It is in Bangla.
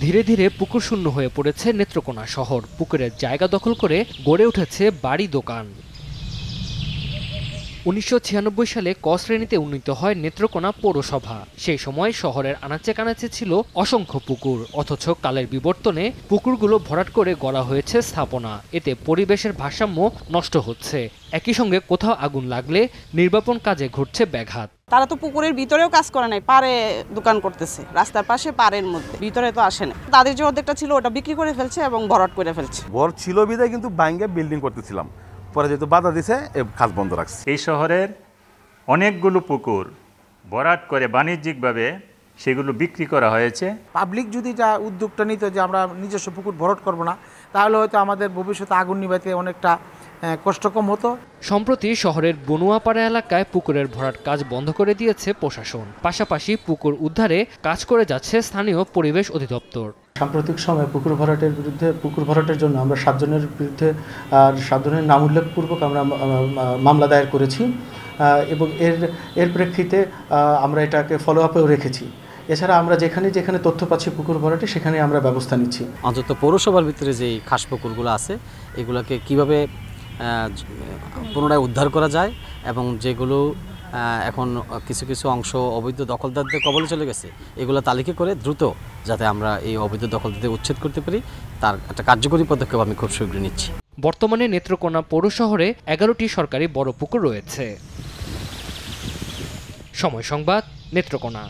ধীরে ধীরে পুকুর শূন্য হয়ে পড়েছে নেত্রকোনা শহর। পুকুরের জায়গা দখল করে গড়ে উঠেছে বাড়ি দোকান। ১৯৯৬ সালে ক শ্রেণীতে উন্নীত হয় নেত্রকোনা পৌরসভা। সেই সময় শহরের আনাচে কানাচে ছিল অসংখ্য পুকুর, অথচ কালের বিবর্তনে পুকুরগুলো ভরাট করে গড়া হয়েছে স্থাপনা। এতে পরিবেশের ভারসাম্য নষ্ট হচ্ছে। একই সঙ্গে কোথাও আগুন লাগলে নির্বাপন কাজে ঘটছে ব্যাঘাত। তারা তো পুকুরের ভিতরেও কাজ করে নাই, পারে দোকান করতেছে, রাস্তার পাশে পারের মধ্যে, ভিতরে তো আসে না। তাদের যে অর্ধেকটা ছিল ওটা বিক্রি করে ফেলছে এবং ভরাট করে ফেলছে। ঘর ছিল বিদায় কিন্তু বাইঙ্গে বিল্ডিং করতেছিলাম, পরে যেহেতু বাধা দিছে কাজ বন্ধ রাখছে। এই শহরের অনেকগুলো পুকুর ভরাট করে বাণিজ্যিকভাবে সেগুলো বিক্রি করা হয়েছে। পাবলিক যদি উদ্যোগটা নিত যে আমরা নিজস্ব পুকুর ভরাট করব না, তাহলে হয়তো আমাদের ভবিষ্যতে আগুন নিভাতে অনেকটা কষ্ট কম হতো। সম্প্রতি শহরের বনুয়াপাড়া এলাকায় পুকুরের ভরাট কাজ বন্ধ করে দিয়েছে প্রশাসন। পাশাপাশি পুকুর উদ্ধারে কাজ করে যাচ্ছে স্থানীয় পরিবেশ অধিদপ্তর। সাম্প্রতিক সময়ে পুকুর ভরাটের জন্য আমরা 7 জনের বিরুদ্ধে আর 7 জনের নাম উল্লেখপূর্বক আমরা মামলা দায়ের করেছি এবং এর প্রেক্ষিতে আমরা এটাকে ফলো আপেও রেখেছি। এছাড়া আমরা যেখানে তথ্য পাচ্ছি পুকুর ভরাটে, সেখানে আমরা ব্যবস্থা নিচ্ছি। অন্তত পৌরসভার ভিতরে যে খাস পুকুরগুলো আছে এগুলোকে কিভাবে পুনরায় উদ্ধার করা যায় এবং যেগুলো এখন কিছু কিছু অংশ অবৈধ দখলদারদের কবলে চলে গেছে, এগুলো তালিকা করে দ্রুত যাতে আমরা এই অবৈধ দখলদারদের উচ্ছেদ করতে পারি, তার একটা কার্যকরী পদক্ষেপ আমি খুব শীঘ্রই নিচ্ছি। বর্তমানে নেত্রকোনা পৌর শহরে 11টি সরকারি বড় পুকুর রয়েছে। সময় সংবাদ, নেত্রকোনা।